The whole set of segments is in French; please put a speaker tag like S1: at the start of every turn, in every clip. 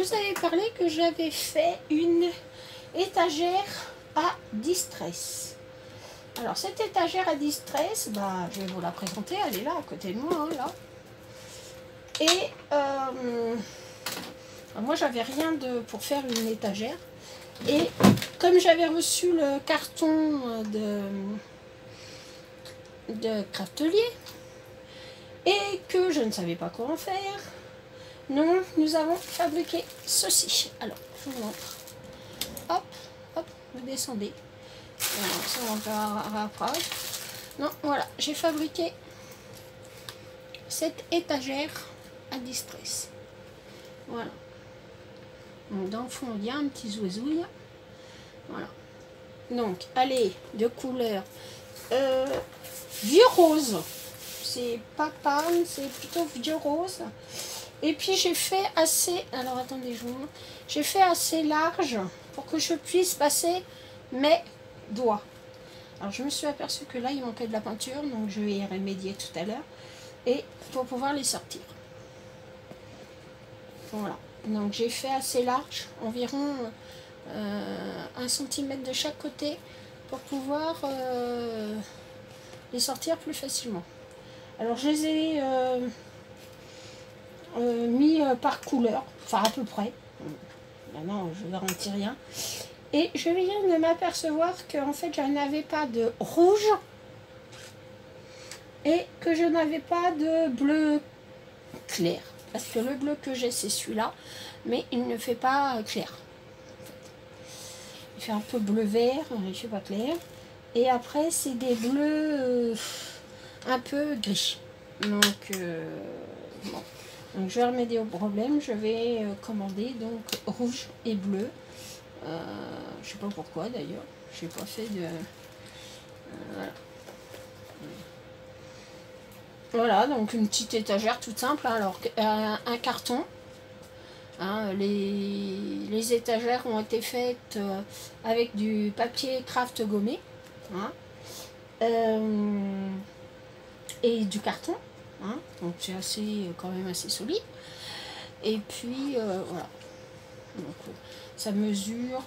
S1: vous avais parlé que j'avais fait une étagère à distress. Alors cette étagère à distress, bah, je vais vous la présenter, elle est là à côté de moi, hein, là. Et moi j'avais rien pour faire une étagère. Et comme j'avais reçu le carton de Craftelier et que je ne savais pas quoi en faire, nous avons fabriqué ceci. Alors, je vous montre. Hop, hop, vous descendez. Alors, ça on va après. Non, voilà, j'ai fabriqué cette étagère à distress. Voilà. Donc, dans le fond, il y a un petit zouizouille. Voilà. Donc, elle est de couleur vieux rose. C'est pas pâle, c'est plutôt vieux rose. Et puis j'ai fait assez, alors attendez, je vous montre. J'ai fait assez large pour que je puisse passer mes doigts. Alors je me suis aperçue que là il manquait de la peinture, donc je vais y remédier tout à l'heure. Et pour pouvoir les sortir. Voilà. Donc j'ai fait assez large, environ 1 cm de chaque côté pour pouvoir les sortir plus facilement. Alors je les ai mis par couleur, enfin à peu près. Maintenant je ne garantis rien. Et je viens de m'apercevoir qu'en fait je n'avais pas de rouge et que je n'avais pas de bleu clair. Parce que le bleu que j'ai c'est celui-là, mais il ne fait pas clair. Il fait un peu bleu vert, il ne fait pas clair. Et après c'est des bleus un peu gris. Donc bon. Donc je vais remédier au problème, je vais commander donc rouge et bleu. Je sais pas pourquoi d'ailleurs, j'ai pas fait de... voilà. Voilà, donc une petite étagère toute simple. Alors un carton. Hein, les étagères ont été faites avec du papier craft gommé. Hein, et du carton. Hein, donc c'est assez, quand même assez solide. Et puis voilà. Donc, ça mesure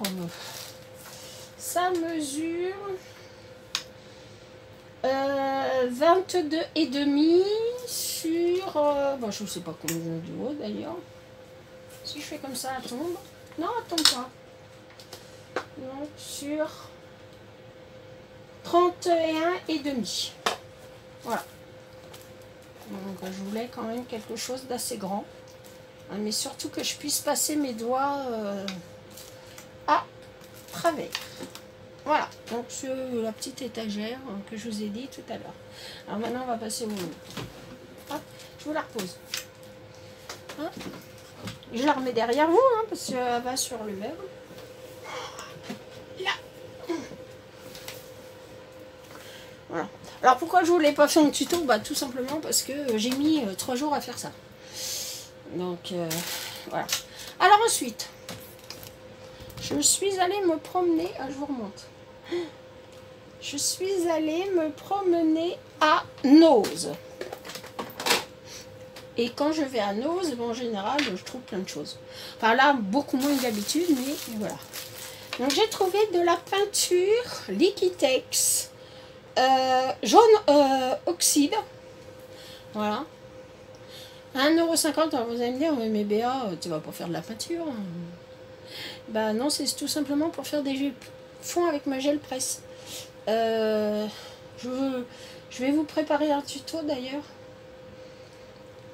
S1: 22,5 sur bon, je ne sais pas combien du haut d'ailleurs. Si je fais comme ça, elle tombe. Non, elle tombe pas. Donc sur 31,5. Voilà. Donc je voulais quand même quelque chose d'assez grand. Mais surtout que je puisse passer mes doigts à travers. Voilà, donc c'est la petite étagère que je vous ai dit tout à l'heure. Alors maintenant on va passer au... Hop, je vous la repose. Hein, je la remets derrière vous, hein, parce qu'elle va sur le meuble. Là. Voilà. Alors pourquoi je ne vous l'ai pas fait en tuto? Bah, tout simplement parce que j'ai mis 3 jours à faire ça. Donc voilà. Alors ensuite, je suis allée me promener. Ah, je vous remonte. Je suis allée me promener à Nose. Et quand je vais à Nose, bon, en général, je trouve plein de choses. Enfin là, beaucoup moins que d'habitude, mais voilà. Donc j'ai trouvé de la peinture Liquitex jaune oxyde. Voilà. 1,50 €. Alors vous allez me dire, mais Béa, tu vas pas faire de la peinture. Bah non, c'est tout simplement pour faire des fonds avec ma gel presse. Je vais vous préparer un tuto d'ailleurs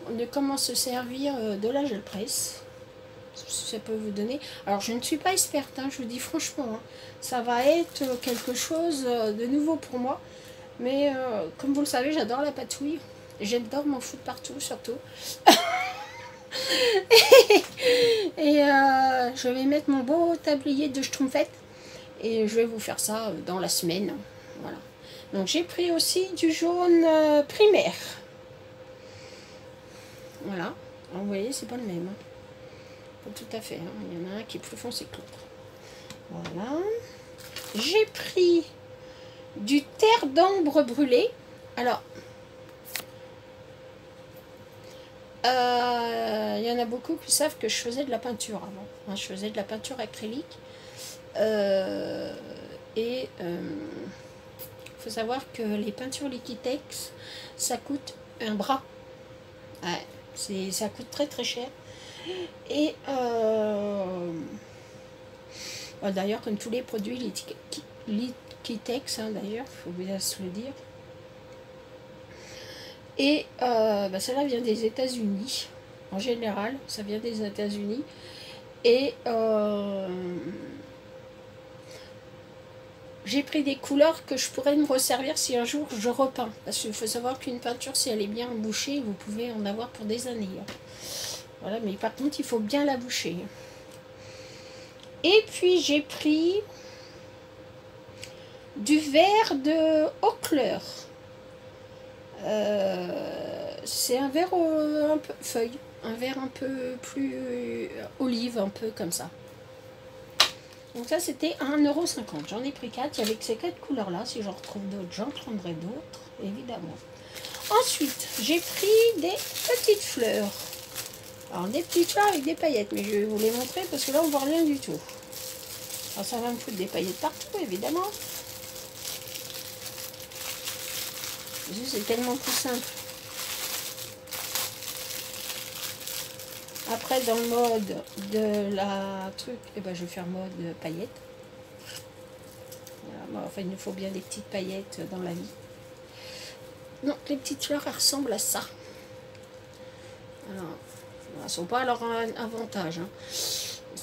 S1: de comment se servir de la gel presse. Ça peut vous donner. Alors je ne suis pas experte, hein, je vous dis franchement, hein, ça va être quelque chose de nouveau pour moi. Mais comme vous le savez, j'adore la patouille. J'adore m'en foutre partout, surtout. et je vais mettre mon beau tablier de schtroumpfette. Et je vais vous faire ça dans la semaine. Voilà. Donc j'ai pris aussi du jaune primaire. Voilà. Alors, vous voyez, c'est pas le même. Hein. Pas tout à fait. Hein. Il y en a un qui est plus foncé que l'autre. Voilà. J'ai pris du terre d'ambre brûlé. Alors, Il y en a beaucoup qui savent que je faisais de la peinture avant. Hein, je faisais de la peinture acrylique. Il faut savoir que les peintures Liquitex, ça coûte un bras. Ouais, ça coûte très très cher. Et d'ailleurs, comme tous les produits Liquitex, hein, d'ailleurs, il faut bien se le dire. Et celle-là vient des États-Unis. En général, ça vient des États-Unis. Et j'ai pris des couleurs que je pourrais me resservir si un jour je repeins. Parce qu'il faut savoir qu'une peinture, si elle est bien bouchée, vous pouvez en avoir pour des années. Voilà, mais par contre, il faut bien la boucher. Et puis, j'ai pris du verre de Hochler. C'est un verre un peu feuille, un verre un peu plus olive, un peu comme ça. Donc ça c'était 1,50 €. J'en ai pris 4, il y avait que ces 4 couleurs là. Si j'en retrouve d'autres, j'en prendrai d'autres, évidemment. Ensuite, j'ai pris des petites fleurs. Alors des petites fleurs avec des paillettes, mais je vais vous les montrer parce que là on voit rien du tout. Alors ça va me foutre des paillettes partout, évidemment. C'est tellement plus simple. Après, dans le mode de la truc, je vais faire mode paillettes. Voilà, enfin, il nous faut bien des petites paillettes dans la vie. Donc, les petites fleurs, elles ressemblent à ça. Alors, elles ne sont pas à leur avantage. Hein.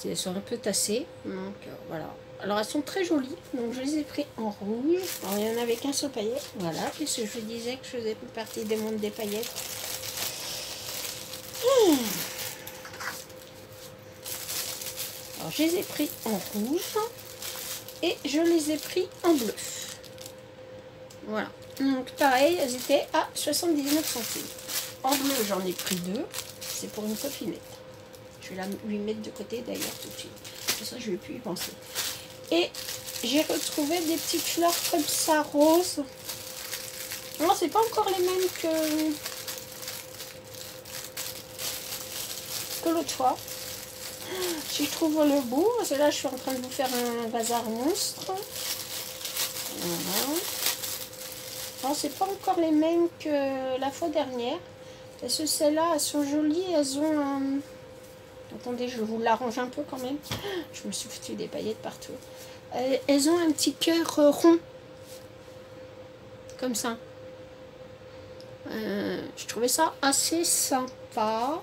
S1: Elles sont un peu tassées. Donc, voilà. Alors, elles sont très jolies. Donc, je les ai pris en rouge. Alors, il n'y en avait qu'un seul paillet. Voilà. Puisque je vous disais que je faisais partie des mondes des paillettes. Alors, je les ai pris en rouge et je les ai pris en bleu. Voilà. Donc, pareil, elles étaient à 79 centimes. En bleu, j'en ai pris 2. C'est pour une copinette. Je vais lui mettre de côté d'ailleurs tout de suite. Pour ça, je ne vais plus y penser. Et j'ai retrouvé des petites fleurs comme ça, roses. Non, c'est pas encore les mêmes que l'autre fois. Si je trouve le bout, parce que là je suis en train de vous faire un bazar monstre. Voilà. Non, c'est pas encore les mêmes que la fois dernière. Parce que celles-là, elles sont jolies, elles ont un... Attendez, je vous l'arrange un peu quand même. Je me suis foutu des paillettes partout. Elles ont un petit cœur rond. Comme ça. Je trouvais ça assez sympa.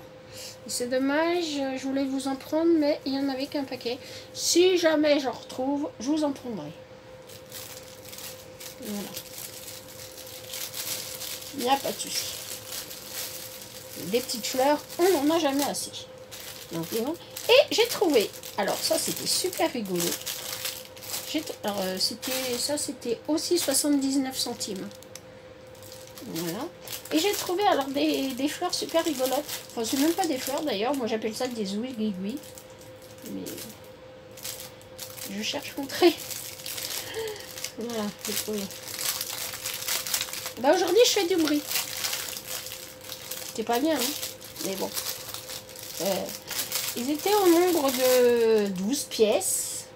S1: C'est dommage, je voulais vous en prendre, mais il n'y en avait qu'un paquet. Si jamais j'en retrouve, je vous en prendrai. Voilà. Il n'y a pas de souci. Des petites fleurs, on n'en a jamais assez. Donc, et j'ai trouvé, alors ça c'était super rigolo. Alors c'était aussi 79 centimes. Voilà. Et j'ai trouvé alors des fleurs super rigolotes. Enfin, c'est même pas des fleurs d'ailleurs. Moi, j'appelle ça des ouïgouis. Mais je cherche mon trait. Voilà, j'ai trouvé. Bah, aujourd'hui, je fais du bruit. C'est pas bien, hein. Mais bon. Ils étaient au nombre de 12 pièces.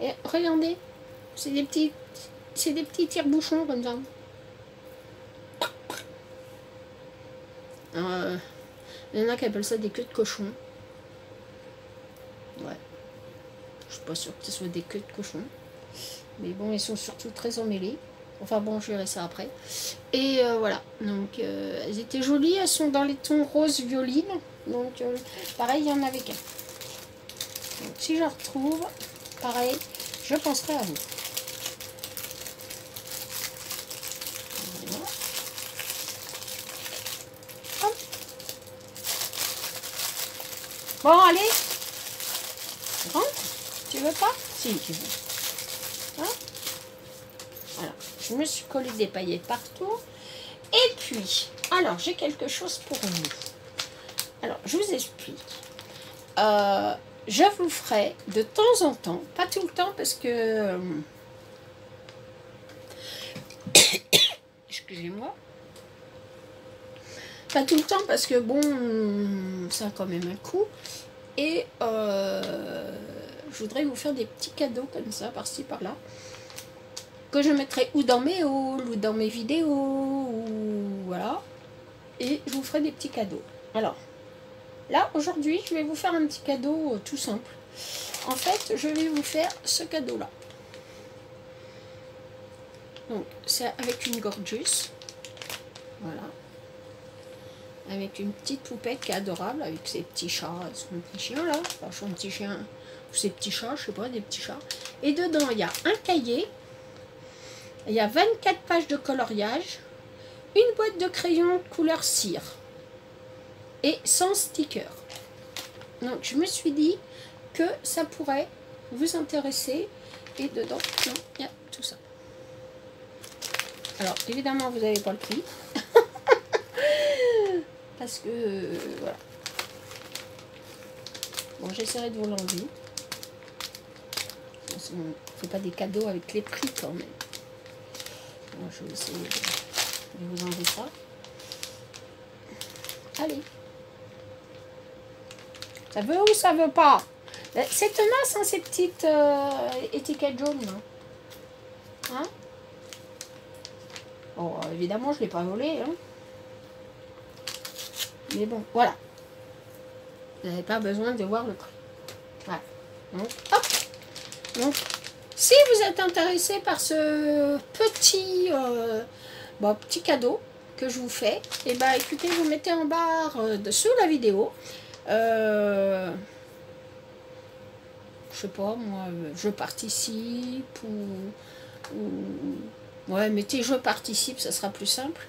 S1: Et regardez, c'est des petits tire-bouchons comme ça. Il y en a qui appellent ça des queues de cochon. Ouais. Je suis pas sûre que ce soit des queues de cochon. Mais bon, ils sont surtout très emmêlés. Enfin bon, je verrai ça après. Et voilà. Donc, elles étaient jolies. Elles sont dans les tons rose violine. Donc, pareil, il y en avait qu'un. Donc, si je retrouve, pareil, je penserai à vous. Voilà. Hop. Bon, allez. Rentre. Tu veux pas? Si, tu veux. Hein? Voilà. Je me suis collé des paillettes partout. Et puis, alors, j'ai quelque chose pour vous. Alors, je vous explique. Je vous ferai de temps en temps, pas tout le temps parce que... excusez-moi. Pas tout le temps parce que bon, ça a quand même un coût. Et je voudrais vous faire des petits cadeaux comme ça, par-ci, par-là. Que je mettrai ou dans mes hauls, ou dans mes vidéos, ou voilà. Et je vous ferai des petits cadeaux. Alors, là, aujourd'hui, je vais vous faire un petit cadeau tout simple. En fait, je vais vous faire ce cadeau-là. Donc, c'est avec une Gorgeous. Voilà. Avec une petite poupette qui est adorable, avec ses petits chats, son petit chien là. Enfin, son petit chien, ou ses petits chats, je sais pas, des petits chats. Et dedans, il y a un cahier. Il y a 24 pages de coloriage. Une boîte de crayons couleur cire. Et sans sticker. Donc, je me suis dit que ça pourrait vous intéresser. Et dedans, non, il y a tout ça. Alors, évidemment, vous n'avez pas le prix. Parce que, voilà. Bon, j'essaierai de vous l'enlever. On ne fait pas des cadeaux avec les prix quand même. Bon, je vais essayer de vous enlever ça. Allez. Ça veut ou ça veut pas? C'est tenace, hein, ces petites étiquettes jaunes. Hein? Bon, évidemment, je ne l'ai pas volé. Hein. Mais bon, voilà. Vous n'avez pas besoin de voir le prix. Voilà. Donc, hop. Donc, si vous êtes intéressé par ce petit, petit cadeau que je vous fais, et ben écoutez, vous mettez en barre sous la vidéo. Je sais pas, moi, je participe ou ouais, mettez je participe, ça sera plus simple.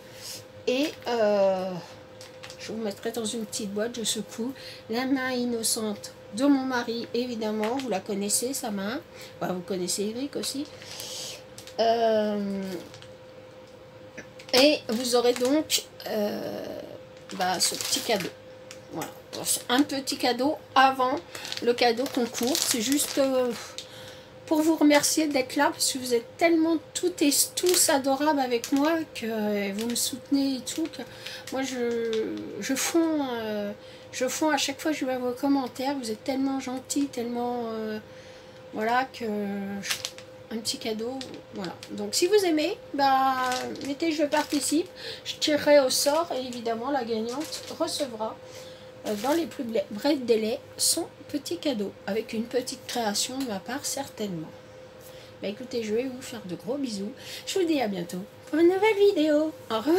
S1: Et je vous mettrai dans une petite boîte, je secoue la main innocente de mon mari, évidemment, vous la connaissez, sa main. Bah, vous connaissez Eric aussi. Et vous aurez donc ce petit cadeau. Voilà, un petit cadeau avant le cadeau concours. C'est juste pour vous remercier d'être là, parce que vous êtes tellement toutes et tous adorables avec moi, que vous me soutenez et tout. Que moi, je fonds à chaque fois que je vois vos commentaires. Vous êtes tellement gentils, tellement... voilà, que... un petit cadeau, voilà. Donc, si vous aimez, mettez je participe. Je tirerai au sort et évidemment, la gagnante recevra dans les plus brefs délais son petit cadeau, avec une petite création de ma part certainement. Écoutez, je vais vous faire de gros bisous. Je vous dis à bientôt pour une nouvelle vidéo. Au revoir.